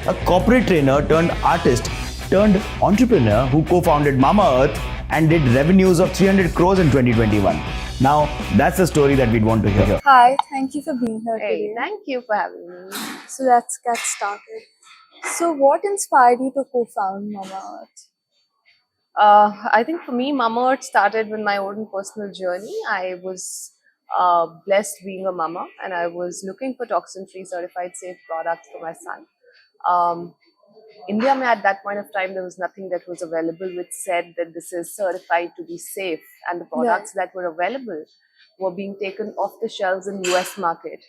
a corporate trainer turned artist turned entrepreneur who co-founded Mamaearth and did revenues of 300 crores in 2021. Now, that's the story that we'd want to hear. Hi, thank you for being here Hey, today. thank you for having me. So let's get started. So, what inspired you to co-found Mamaearth? I think for me, Mamaearth started with my own personal journey. I was blessed being a mama, and I was looking for toxin-free, certified safe products for my son. Um, India, at that point of time, there was nothing that was available which said that this is certified to be safe, and the products that were available were being taken off the shelves in US market,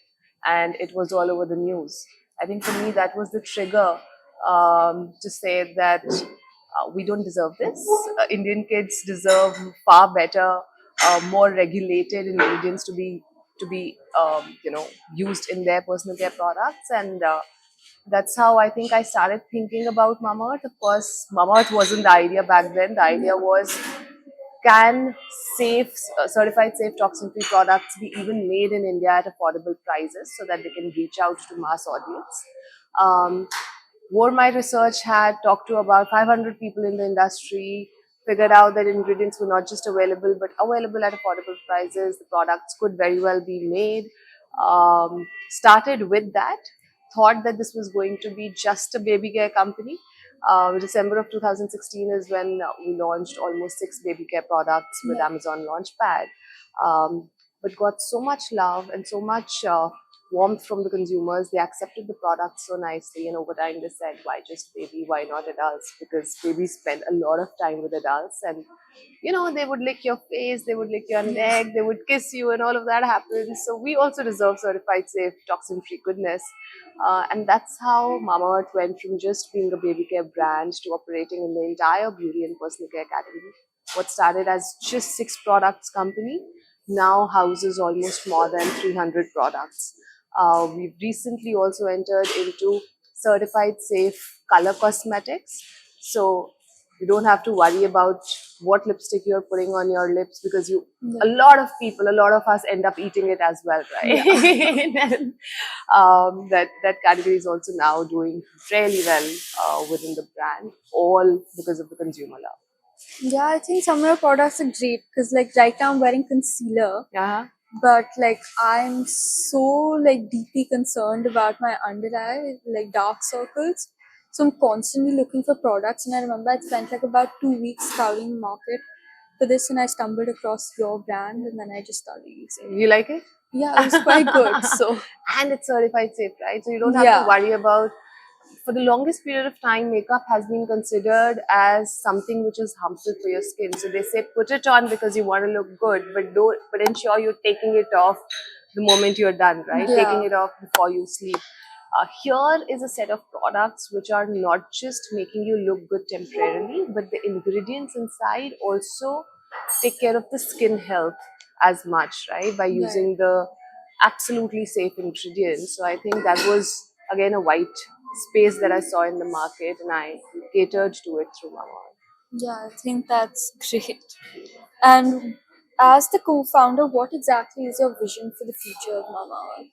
and it was all over the news. I think for me, that was the trigger to say that we don't deserve this. Indian kids deserve far better, more regulated ingredients to be used in their personal care products, and that's how I think I started thinking about Mamaearth. Of course, Mamaearth wasn't the idea back then. The idea was, can safe, certified safe toxin-free products be even made in India at affordable prices so that they can reach out to mass audience? More my research had talked to about 500 people in the industry, figured out that ingredients were not just available but available at affordable prices. The products could very well be made. Started with that, thought that this was going to be just a baby care company. December of 2016 is when we launched almost 6 baby care products with Amazon Launchpad. But got so much love and so much warmth from the consumers. They accepted the products so nicely, and over time they said, why just baby, why not adults? Because babies spend a lot of time with adults, and they would lick your face, they would lick your neck, they would kiss you, and all of that happens. So we also deserve certified safe toxin free goodness. And that's how Mamaearth went from just being a baby care brand to operating in the entire beauty and personal care category. What started as just 6 products company now houses almost more than 300 products. We've recently also entered into certified safe color cosmetics. So you don't have to worry about what lipstick you're putting on your lips, because a lot of people, a lot of us end up eating it as well, right? And, that category is also now doing really well within the brand, all because of the consumer love. Yeah, I think some of your products are great because, like, right now I'm wearing concealer, Yeah. but like I'm so deeply concerned about my under eye, like dark circles. So I'm constantly looking for products, and I remember I spent like about 2 weeks scouring the market for this, and I stumbled across your brand, and then I just started using it. You like it? Yeah, it was quite good. So And it's certified safe, right? So you don't have to worry about. For the longest period of time, makeup has been considered as something which is harmful for your skin. So they say put it on because you want to look good, but ensure you're taking it off the moment you're done, right? Yeah. Taking it off before you sleep. Here is a set of products which are not just making you look good temporarily, but the ingredients inside also take care of the skin health as much, right? By using the absolutely safe ingredients. So I think that was again a white space that I saw in the market, and I catered to it through Mamaearth. yeah, I think that's great. And as the co-founder, what exactly is your vision for the future of Mamaearth?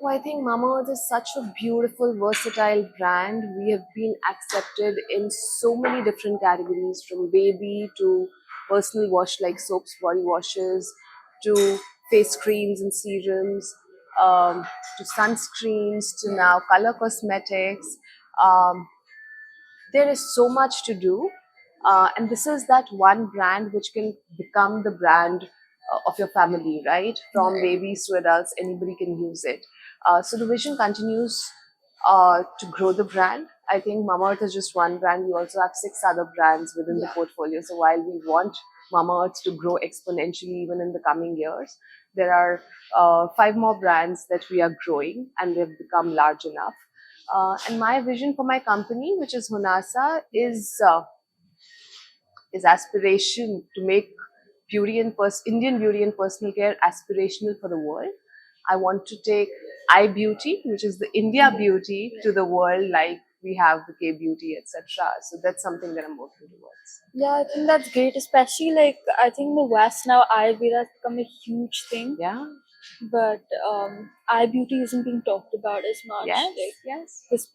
Well, I think Mamaearth is such a beautiful, versatile brand. We have been accepted in so many different categories, from baby to personal wash like soaps, body washes, to face creams and serums, to sunscreens, to now color cosmetics. Um, there is so much to do, and this is that one brand which can become the brand of your family, right? From babies to adults, anybody can use it. So the vision continues to grow the brand. I think Mamaearth is just one brand. We also have 6 other brands within the portfolio. So while we want Mamaearth to grow exponentially even in the coming years, there are 5 more brands that we are growing, and they've become large enough. And my vision for my company, which is Hunasa, is aspiration to make Indian beauty and personal care aspirational for the world. I want to take I beauty, which is the India beauty, to the world, like we have the K beauty, etc. So that's something that I'm working towards. Yeah, I think that's great, especially like I think in the West now Ayurveda has become a huge thing. Yeah. but eye beauty isn't being talked about as much. Yes, Like yes. this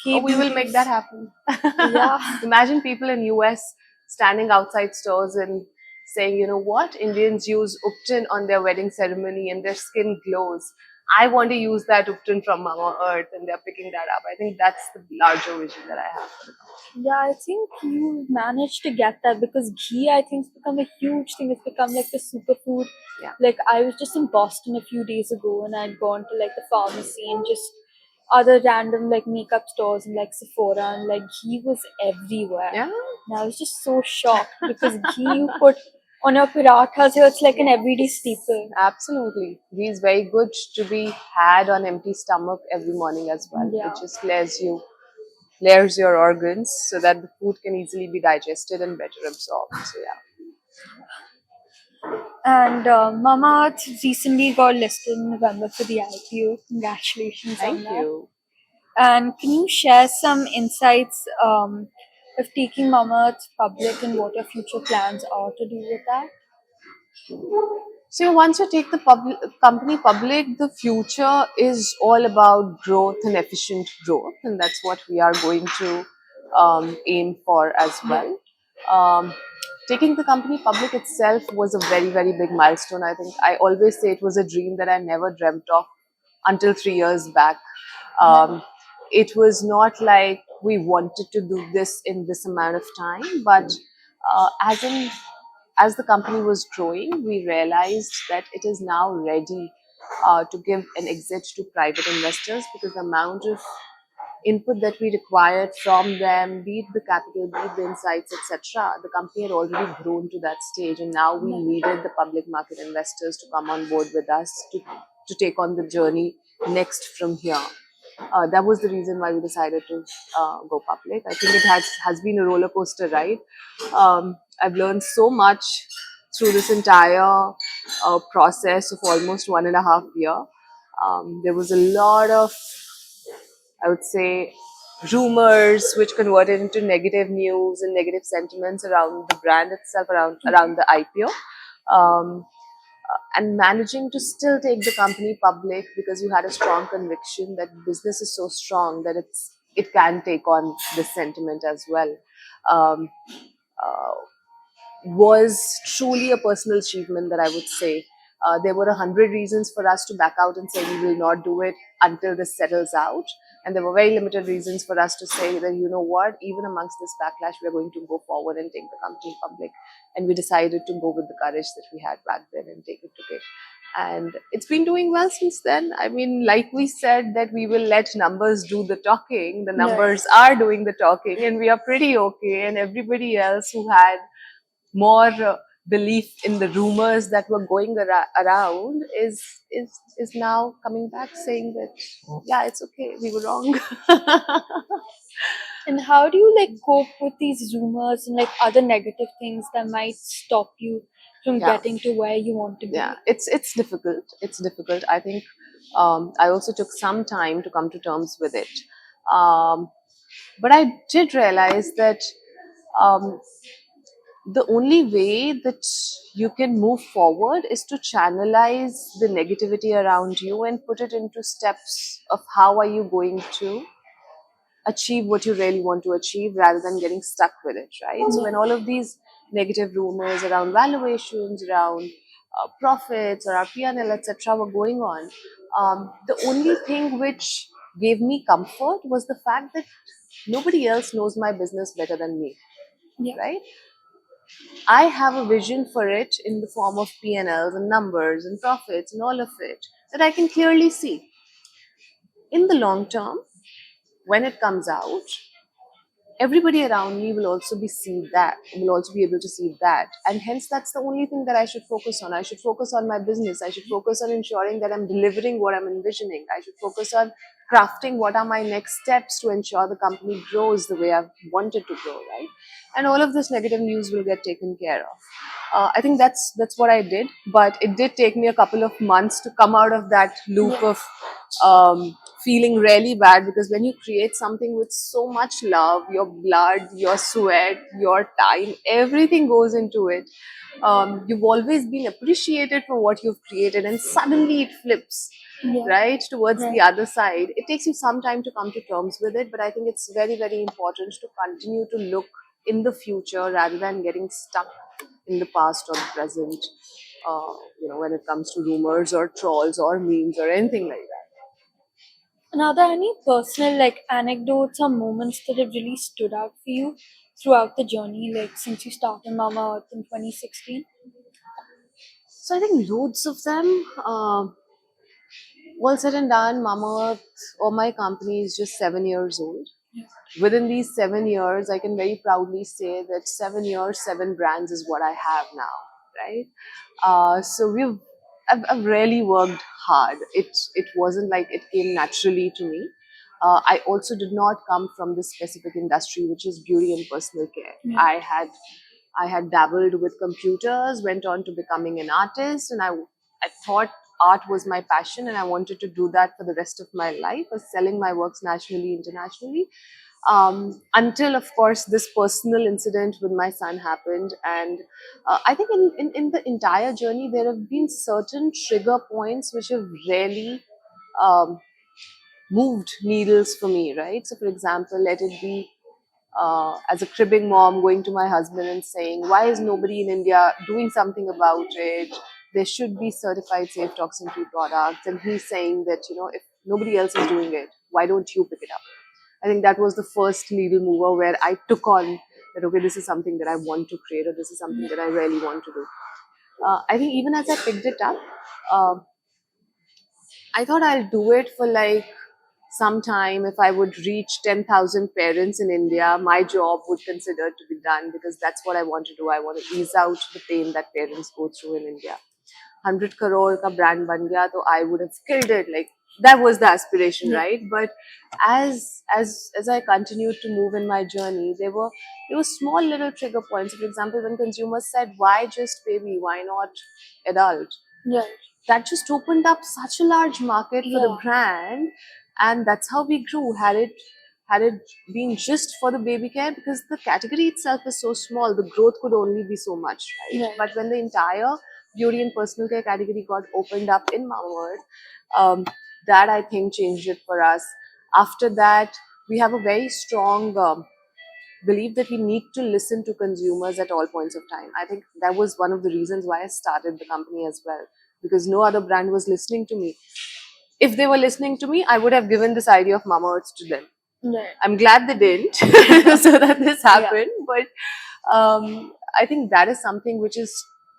Oh, we will K-beauty make is, that happen. yeah, Imagine people in US standing outside stores and saying, you know what, Indians use Upton on their wedding ceremony and their skin glows. I want to use that Upton from Mama Earth, and they're picking that up. I think that's the larger vision that I have for the company. yeah. I think you managed to get that because ghee, I think, has become a huge thing. It's become like the superfood. Yeah. Like I was just in Boston a few days ago, and I'd gone to like the pharmacy and just other random like makeup stores and like Sephora, and like ghee was everywhere. Yeah. And I was just so shocked because ghee you put on your parathas here, it's like an everyday staple. Absolutely. Ghee is very good to be had on empty stomach every morning as well. Yeah. It just layers your organs so that the food can easily be digested and better absorbed. So yeah. And Mamaearth recently got listed in November for the IPO. Congratulations on Thank that. you. And can you share some insights of taking Mamaearth public and what your future plans are to do with that? So once you take the company public, the future is all about growth and efficient growth, and that's what we are going to aim for as well. Um, Taking the company public itself was a very, very big milestone. I think I always say it was a dream that I never dreamt of until 3 years back. Um, it was not like we wanted to do this in this amount of time, but as the company was growing, we realized that it is now ready to give an exit to private investors because the amount of input that we required from them, be it the capital, be it the insights, etc., the company had already grown to that stage, and now we needed the public market investors to come on board with us to take on the journey next from here. That was the reason why we decided to go public. I think it has been a roller coaster ride. I've learned so much through this entire process of almost 1.5 years. There was a lot of, I would say, rumors which converted into negative news and negative sentiments around the brand itself, around the IPO. Um, and managing to still take the company public because you had a strong conviction that business is so strong that it can take on this sentiment as well. Um, was truly a personal achievement that I would say. There were 100 reasons for us to back out and say we will not do it until this settles out. And there were very limited reasons for us to say that, you know what, even amongst this backlash, we're going to go forward and take the company public. And we decided to go with the courage that we had back then and take it today. And it's been doing well since then. I mean, like we said, that we will let numbers do the talking. The numbers are doing the talking, and we are pretty okay. And everybody else who had more belief in the rumors that were going around is now coming back saying that yeah, it's okay, we were wrong. And how do you like cope with these rumors and like other negative things that might stop you from Yeah. getting to where you want to be? Yeah, it's difficult. It's difficult. I think I also took some time to come to terms with it, but I did realize that um, the only way that you can move forward is to channelize the negativity around you and put it into steps of how are you going to achieve what you really want to achieve rather than getting stuck with it, right? So when all of these negative rumors around valuations, around profits or our P&L, etc., were going on, the only thing which gave me comfort was the fact that nobody else knows my business better than me, Yeah. right? I have a vision for it in the form of P&Ls and numbers and profits and all of it that I can clearly see. In the long term, when it comes out, everybody around me will also be able to see that, and hence that's the only thing that I should focus on. I should focus on my business. I should focus on ensuring that I'm delivering what I'm envisioning. I should focus on crafting what are my next steps to ensure the company grows the way I've wanted to grow, right? And all of this negative news will get taken care of. I think that's what I did, but it did take me a couple of months to come out of that loop of feeling really bad, because when you create something with so much love, your blood, your sweat, your time, everything goes into it. you've always been appreciated for what you've created, and suddenly it flips, Yeah. right, towards the Right. other side. It takes you some time to come to terms with it, but I think it's very, very important to continue to look in the future rather than getting stuck in the past or the present. When it comes to rumors or trolls or memes or anything like that. And are there any personal like anecdotes or moments that have really stood out for you throughout the journey, like since you started Mama Earth in 2016? So I think loads of them. All said and done, Mamaearth or my company is just 7 years old. Yeah. Within these 7 years, I can very proudly say that 7 years, 7 brands is what I have now, right? So I've really worked hard. It wasn't like it came naturally to me. I also did not come from this specific industry, which is beauty and personal care. Yeah. I had dabbled with computers, went on to becoming an artist, and I thought art was my passion, and I wanted to do that for the rest of my life, was selling my works nationally, internationally. Until, of course, this personal incident with my son happened. And I think in the entire journey, there have been certain trigger points which have really um, moved needles for me, right? So, for example, let it be as a cribbing mom going to my husband and saying, why is nobody in India doing something about it? There should be certified safe toxin free products. And he's saying that, if nobody else is doing it, why don't you pick it up? I think that was the first needle mover where I took on that, okay, this is something that I want to create, or this is something that I really want to do. I think even as I picked it up, uh, I thought I'll do it for like some time. If I would reach 10,000 parents in India, my job would consider to be done, because that's what I want to do. I want to ease out the pain that parents go through in India. 100 crore ka brand ban gaya, so I would have killed it. Like, that was the aspiration, Yeah. right? But as I continued to move in my journey, there were small little trigger points. For example, when consumers said, "Why just baby? Why not adult?" Yeah. That just opened up such a large market for the Yeah. brand, and that's how we grew. Had it been just for the baby care, because the category itself is so small, the growth could only be so much, right? Right. But when the entire beauty and personal care category got opened up in Mamaearth, that I think changed it for us. After that, we have a very strong believe that we need to listen to consumers at all points of time. I think that was one of the reasons why I started the company as well, because no other brand was listening to me. If they were listening to me, I would have given this idea of Mamaearth to them. Right. I'm glad they didn't, so that this happened. But I think that is something which is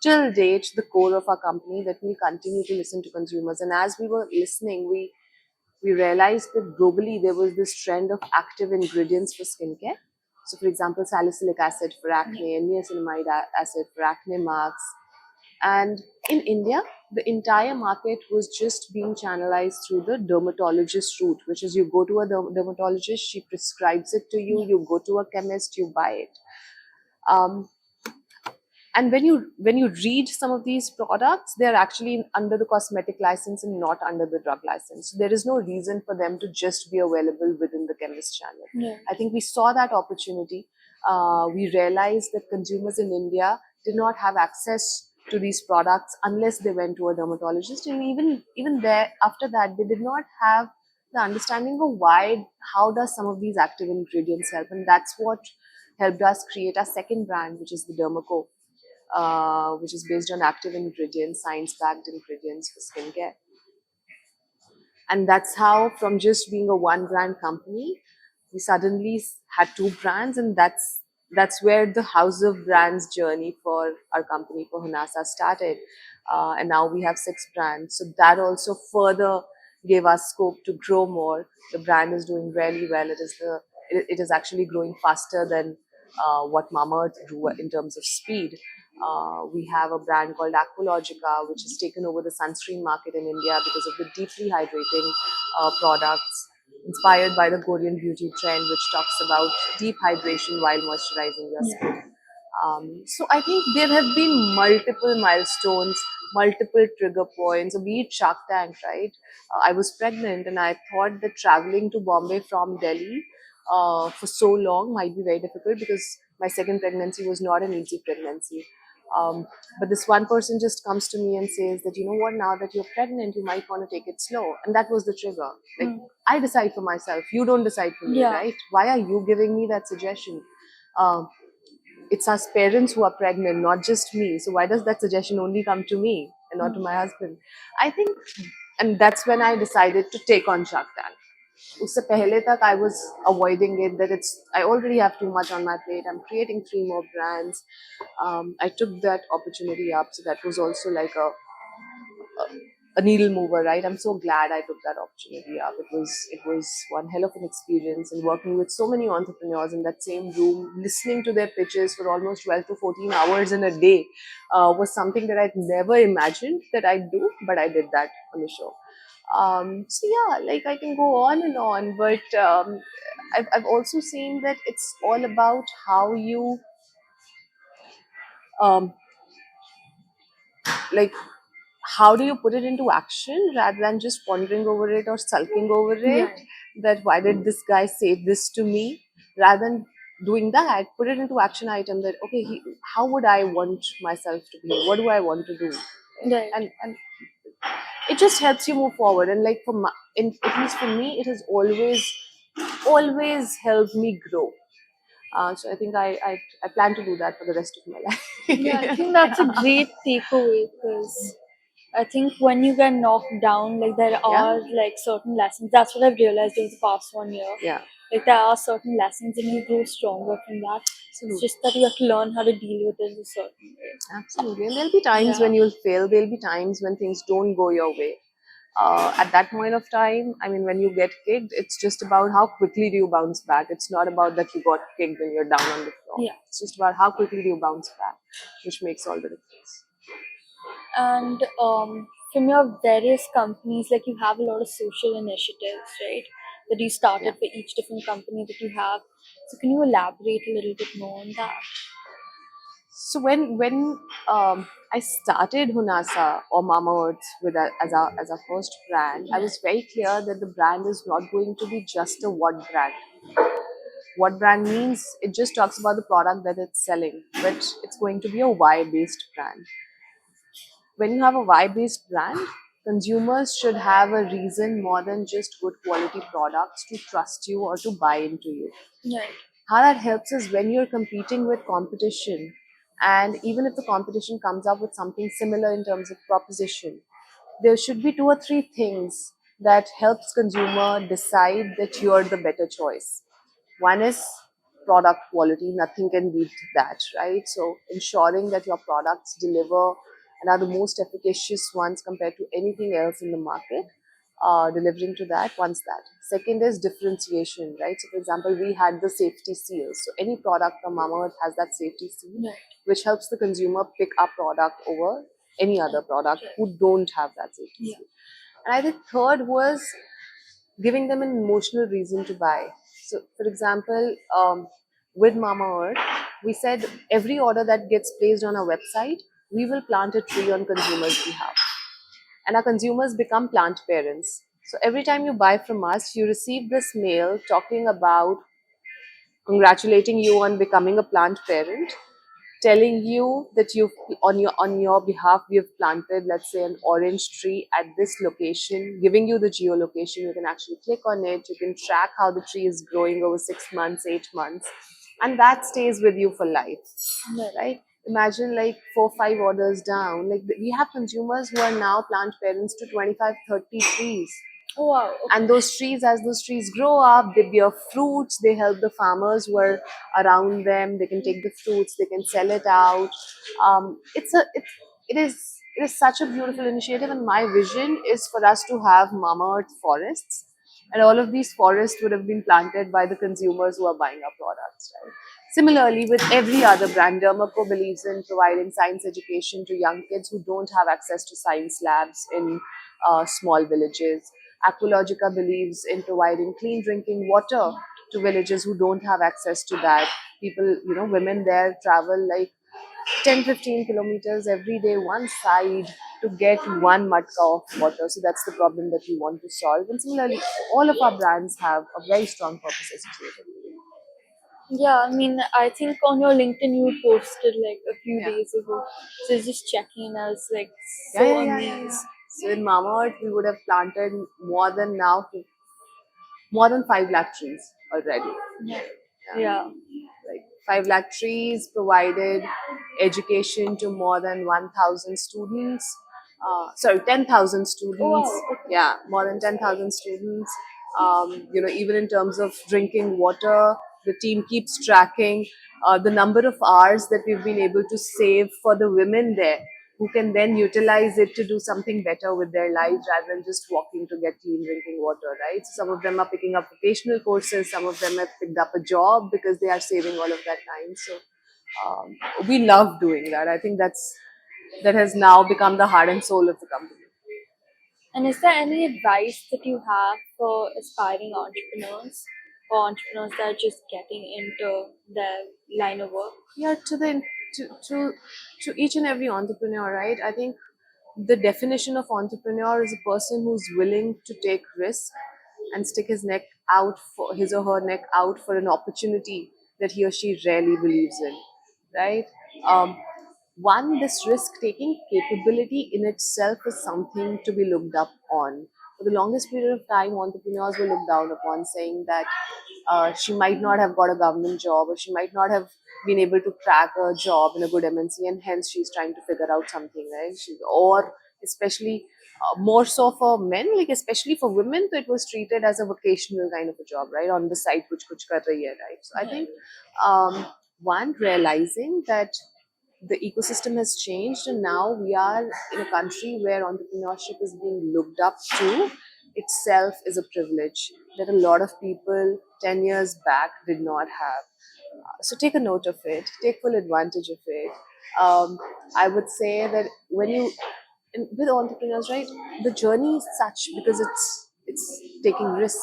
till date the core of our company, that we continue to listen to consumers. And as we were listening, we realized that globally there was this trend of active ingredients for skincare. So, for example, salicylic acid for acne, and niacinamide acid for acne marks. And in India, the entire market was just being channelized through the dermatologist route, which is you go to a dermatologist, she prescribes it to you, you go to a chemist, you buy it. Um, and when you read some of these products, they're actually under the cosmetic license and not under the drug license. So there is no reason for them to just be available within the chemist channel. Yeah. I think we saw that opportunity. We realized that consumers in India did not have access to these products unless they went to a dermatologist, and even there, after that, they did not have the understanding of how does some of these active ingredients help. And that's what helped us create our second brand, which is the Dermaco, which is based on active ingredients, science-backed ingredients for skincare. And that's how, from just being a one-brand company, we suddenly had two brands, and that's where the house of brands journey for our company, for Hanasa, started. And now we have 6 brands. So that also further gave us scope to grow more. The brand is doing really well. It is actually growing faster than what Mamaearth grew in terms of speed. We have a brand called Aqualogica, which has taken over the sunscreen market in India because of the deeply hydrating products inspired by the Korean beauty trend, which talks about deep hydration while moisturizing your skin. So I think there have been multiple milestones, multiple trigger points. So be it Shark Tank, right? I was pregnant, and I thought that traveling to Bombay from Delhi for so long might be very difficult, because my second pregnancy was not an easy pregnancy. But this one person just comes to me and says that, you know what, now that you're pregnant, you might want to take it slow. And that was the trigger. Like, I decide for myself. You don't decide for me, Yeah. right? Why are you giving me that suggestion? Um, it's us parents who are pregnant, not just me. So why does that suggestion only come to me and not to my husband? I think, and that's when I decided to take on Shark Tank. उससे पहले तक I was avoiding it, that it's I already have too much on my plate. I'm creating 3 more brands. I took that opportunity up, so that was also like a needle mover, right? I'm so glad I took that opportunity up. It was one hell of an experience, and working with so many entrepreneurs in that same room, listening to their pitches for almost 12 to 14 hours in a day, was something that I'd never imagined that I'd do, but I did that on the show. So yeah, like I can go on and on, but I've also seen that it's all about how you um, like how do you put it into action rather than just pondering over it or sulking over it. Yeah. That why did this guy say this to me? Rather than doing that, put it into action item. That okay, how would I want myself to be? What do I want to do? Right. And it just helps you move forward. And like at least for me, it has always helped me grow. So I think I plan to do that for the rest of my life. Yeah, I think that's a great takeaway, because I think when you get knocked down, like there are like certain lessons. That's what I've realized over the past 1 year. Yeah. Like there are certain lessons and you grow stronger from that. It's just that you have to learn how to deal with it in a certain way. Absolutely. And there'll be times Yeah. when you'll fail. There'll be times when things don't go your way. At that point of time, I mean, when you get kicked, it's just about how quickly do you bounce back. It's not about that you got kicked when you're down on the floor. Yeah. It's just about how quickly do you bounce back, which makes all the difference. And from your various companies, like you have a lot of social initiatives, right? That you started for each different company that you have. So can you elaborate a little bit more on that? So when I started Hunasa or Mamaearth as a first brand, I was very clear that the brand is not going to be just a what brand. What brand means, it just talks about the product that it's selling, but it's going to be a why based brand. When you have a why based brand, consumers should have a reason more than just good quality products to trust you or to buy into you. Right. How that helps is when you're competing with competition, and even if the competition comes up with something similar in terms of proposition, there should be 2 or 3 things that helps consumer decide that you're the better choice. One is product quality. Nothing can beat that, right? So ensuring that your products deliver and are the most efficacious ones compared to anything else in the market, delivering to that. Once that. Second is differentiation, right? So for example, we had the safety seal. So any product from Mamaearth has that safety seal, Right. which helps the consumer pick our product over any other product who don't have that safety Yeah. seal. And I think third was giving them an emotional reason to buy. So, for example, with Mamaearth, we said every order that gets placed on our website, we will plant a tree on consumers' behalf. And our consumers become plant parents. So every time you buy from us, you receive this mail talking about congratulating you on becoming a plant parent, telling you that you've on your behalf we have planted, let's say, an orange tree at this location, giving you the geolocation. You can actually click on it, you can track how the tree is growing over 6 months, 8 months, and that stays with you for life. Right? Imagine like 4 5 orders down, like we have consumers who are now plant parents to 25 30 trees. Oh, wow. Okay. And those trees, as those trees grow up, they bear fruits. They help the farmers who are around them. They can take the fruits, they can sell it out. It is such a beautiful initiative, and my vision is for us to have Mamaearth forests, and all of these forests would have been planted by the consumers who are buying our products, right? Similarly, with every other brand, Dermaco believes in providing science education to young kids who don't have access to science labs in small villages. Aqualogica believes in providing clean drinking water to villages who don't have access to that. People, women there travel like 10 15 kilometers every day, one side, to get one matka of water. So that's the problem that we want to solve. And similarly, all of our brands have a very strong purpose associated with it. Yeah, I mean, I think on your LinkedIn you posted like a few Yeah. days ago. So just checking, I was like Yeah, so yeah, yeah, yeah, yeah. amazed. So in Mamaearth, we would have planted more than 5 lakh trees already. Yeah. Yeah. Yeah. Like 5 lakh trees, provided education to more than 1,000 students. Sorry, 10,000 Oh students. wow. Okay. Yeah, more than 10,000 students. Even in terms of drinking water, the team keeps tracking the number of hours that we've been able to save for the women there, who can then utilize it to do something better with their lives rather than just walking to get clean drinking water, right? So some of them are picking up vocational courses, some of them have picked up a job because they are saving all of that time. So we love doing that. I think that has now become the heart and soul of the company. And is there any advice that you have for aspiring entrepreneurs or entrepreneurs that are just getting into their line of work? Yeah, to each and every entrepreneur, right? I think the definition of entrepreneur is a person who's willing to take risk and stick his or her neck out for an opportunity that he or she rarely believes in, right? um, this risk taking capability in itself is something to be looked up on. For the longest period of time, entrepreneurs were looked down upon, saying that she might not have got a government job, or she might not have been able to crack a job in a good MNC, and hence she's trying to figure out something, right? Or especially more so for men, like especially for women, so it was treated as a vocational kind of a job, right? On the side, kuch kar rahi hai, right? So I think um, one, realizing that the ecosystem has changed, and now we are in a country where entrepreneurship is being looked up to itself is a privilege that a lot of people 10 years back did not have. So take a note of it, take full advantage of it. I would say that with entrepreneurs, right, the journey is such, because it's taking risk.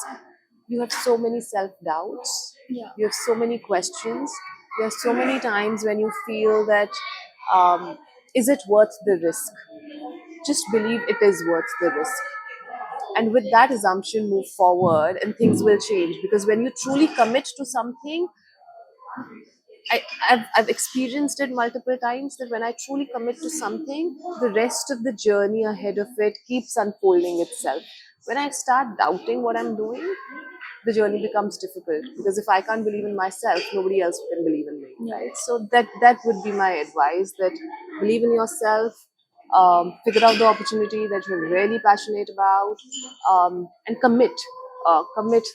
You have so many self doubts. Yeah. You have so many questions. There are so many times when you feel that, is it worth the risk? Just believe it is worth the risk. And with that assumption, move forward and things will change. Because when you truly commit to something, I've experienced it multiple times, that when I truly commit to something, the rest of the journey ahead of it keeps unfolding itself. When I start doubting what I'm doing, the journey becomes difficult, because if I can't believe in myself, nobody else can believe in me, Yeah. right? So that would be my advice: that believe in yourself, figure out the opportunity that you're really passionate about, and commit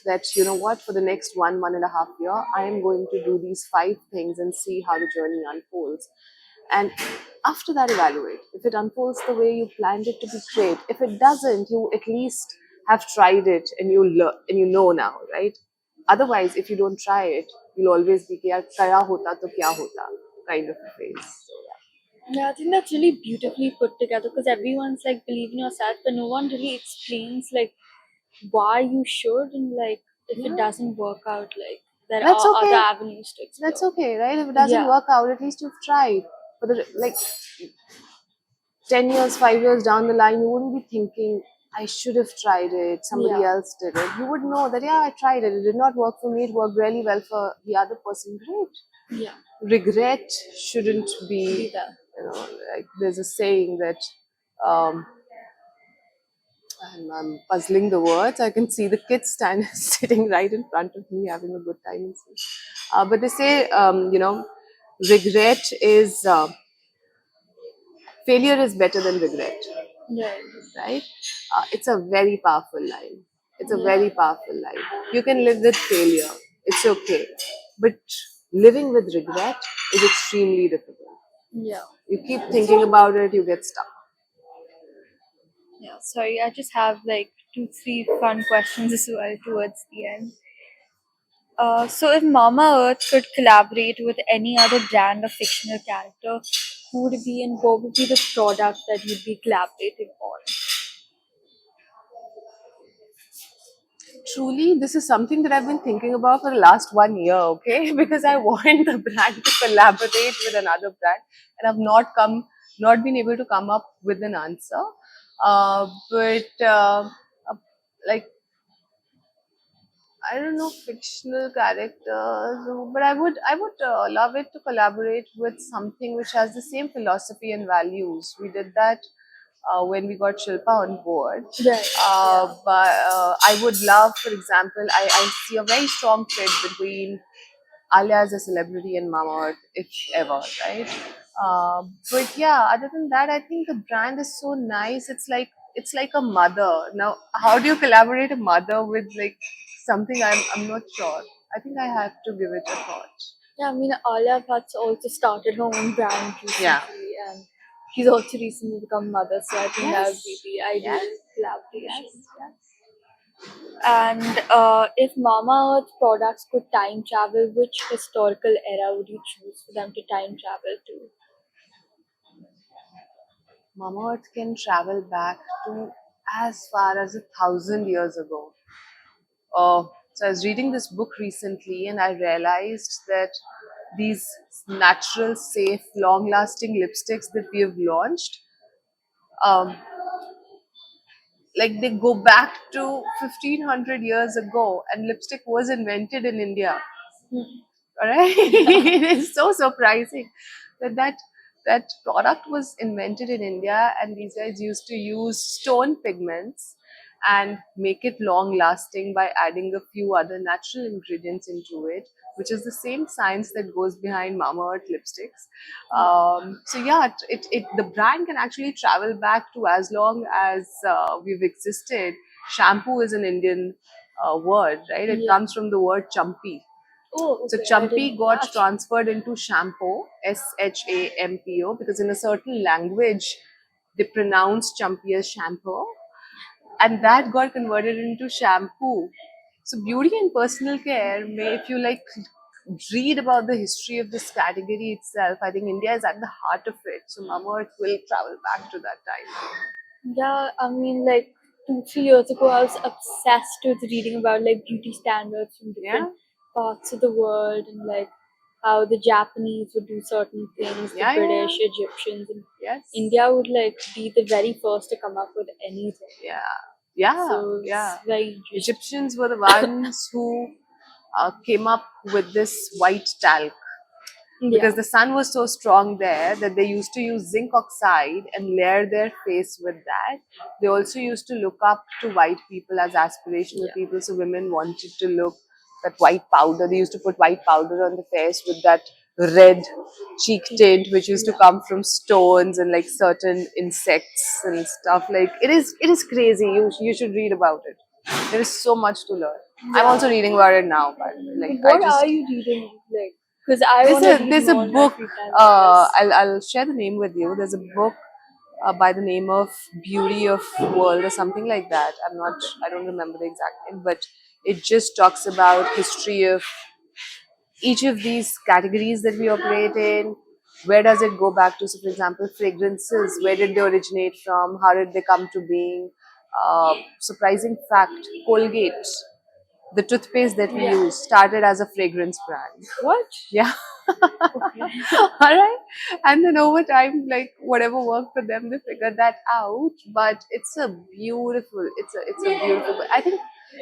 that, you know what, for the next 1.5 year, I am going to do these 5 things and see how the journey unfolds. And after that, evaluate. If it unfolds the way you planned it to, be great. If it doesn't, you at least have tried it, and you learn, and you know now, right? Otherwise, if you don't try it, you'll always be kya kaya hota to kya hota kind of a phase. So, Yeah, I think that's really beautifully put together because everyone's like believe in yourself, but no one really explains like why you should and like if it yeah, doesn't work out, like there that's are other okay. avenues to That's explore. okay, right? If it doesn't Yeah, work out, at least you've tried. For the like 10 years, 5 years down the line, you wouldn't be thinking, I should have tried it, somebody yeah, else did it. You would know that, yeah, I tried it. It did not work for me. It worked really well for the other person. Great. yeah. Regret shouldn't Be be, there. like there's a saying that, um, I'm puzzling the words. I can see the kids sitting right in front of me having a good time. But they say, regret is, failure is better than regret, Yeah, right? It's a very powerful line. It's a yeah, very powerful line. You can live with failure, it's okay. But living with regret is extremely difficult. yeah, You keep thinking about it, you get stuck. yeah. Sorry, I just have like two, three fun questions as well towards the end. So if Mama Earth could collaborate with any other brand or fictional character, who would it be and what would be the product that you'd be collaborating on? Truly, this is something that I've been thinking about for the last 1 year, okay? Because I want the brand to collaborate with another brand, and I've not been able to come up with an answer. But like I don't know fictional characters, but I would love it to collaborate with something which has the same philosophy and values. We did that when we got Shilpa on board. Right. Yeah. But I would love, for example, I see a very strong fit between Alia as a celebrity and Mamaearth, if ever, right? But yeah, other than that, I think the brand is so nice. It's like a mother. Now, how do you collaborate a mother with like something? I'm not sure. I think I have to give it a thought. Yeah, I mean, Alia Bhatt's also started her own brand Yeah. recently, and she's also recently become mother, so I think that would be Yes. the ideal Yes. collaboration. Yes. Yes. And if Mamaearth products could time travel, which historical era would you choose for them to time travel to? Mamaearth can travel back to as far as 1,000 years ago. So I was reading this book recently, and I realized that these natural, safe, long-lasting lipsticks that we have launched, um, like they go back to 1,500 years ago, and lipstick was invented in India. All right, it is so surprising that product was invented in India, and these guys used to use stone pigments and make it long lasting by adding a few other natural ingredients into it, which is the same science that goes behind Mamaearth lipsticks. So yeah, the brand can actually travel back to as long as we've existed. Shampoo is an Indian word, right? It Yeah. comes from the word champi. Oh, So okay. I Champi didn't know got that. transferred into Shampo, Shampo, because in a certain language they pronounce Champi as shampoo, and that got converted into shampoo. So beauty and personal care, if you like read about the history of this category itself, I think India is at the heart of it. So Mamaearth will travel back to that time. Yeah, I mean, like 2, 3 years ago, I was obsessed with reading about like beauty standards from Yeah, different parts of the world, and like how the Japanese would do certain things, the yeah, yeah, British, yeah. Egyptians, and Yes. India would like be the very first to come up with anything. Yeah, yeah, So yeah. it's very interesting. Egyptians were the ones who came up with this white talc Yeah, because the sun was so strong there that they used to use zinc oxide and layer their face with that. They also used to look up to white people as aspirational Yeah. people, so women wanted to look that white powder. They used to put white powder on the face with that red cheek tint, which used to come from stones and like certain insects and stuff. Like it is crazy. You should read about it. There is so much to learn. I'm Yeah. also reading about it now, but like I What just are you reading? Like, because I there's want to a read there's a more in my book. free time. I guess. I'll share the name with you. There's a book by the name of Beauty of World or something like that. I don't remember the exact name, but it just talks about history of each of these categories that we operate in. Where does it go back to? So, for example, fragrances. Where did they originate from? How did they come to being? Surprising fact: Colgate, the toothpaste that we Yeah. use, started as a fragrance brand. What? Yeah. Okay. All right. And then over time, like whatever worked for them, they figured that out. But it's a beautiful. I think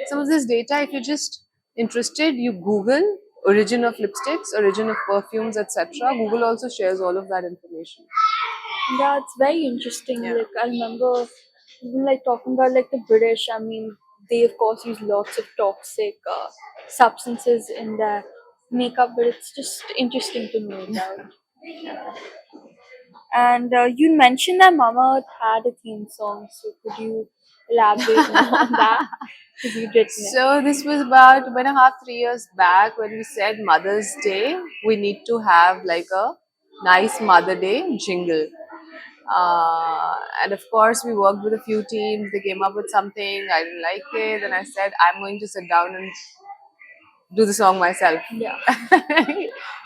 some of this data, if you're just interested, you Google origin of lipsticks, origin of perfumes, etc. Google also shares all of that information. Yeah, it's very interesting. Yeah. Like I remember even like talking about like the British. I mean, they of course use lots of toxic substances in their makeup, but it's just interesting to know about. And you mentioned that Mama Earth had a theme song, so could you elaborate more on that? Because you'd written it. So this was about 2.5, 3 years back when we said Mother's Day. We need to have like a nice Mother Day jingle. And of course, we worked with a few teams. They came up with something. I didn't like it, and I said, I'm going to sit down and do the song myself. Yeah.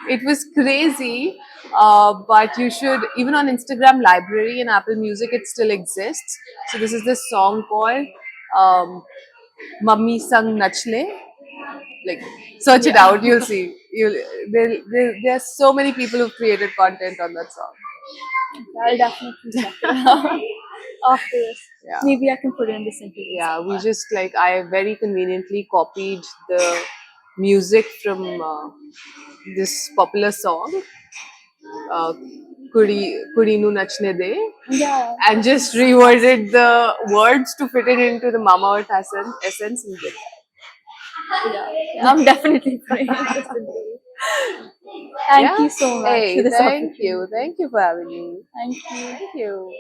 It was crazy, but you should, even on Instagram Library and Apple Music, it still exists. So this is this song called Mummy Sang Nachle. Like, search it out, you'll see. There are so many people who've created content on that song. I'll definitely check it out. after this. Yeah. Maybe I can put in this interview. Yeah, we just like, I very conveniently copied the music from this popular song, uh, Kudi Nu Nachne De, Yeah. and just reworded the words to fit it into the Mamaearth essence and did that. Yeah. I'm definitely putting in this interview. Thank Yeah? you so much for Hey, this thank opportunity. you. Thank you for having me. Thank you. Thank you.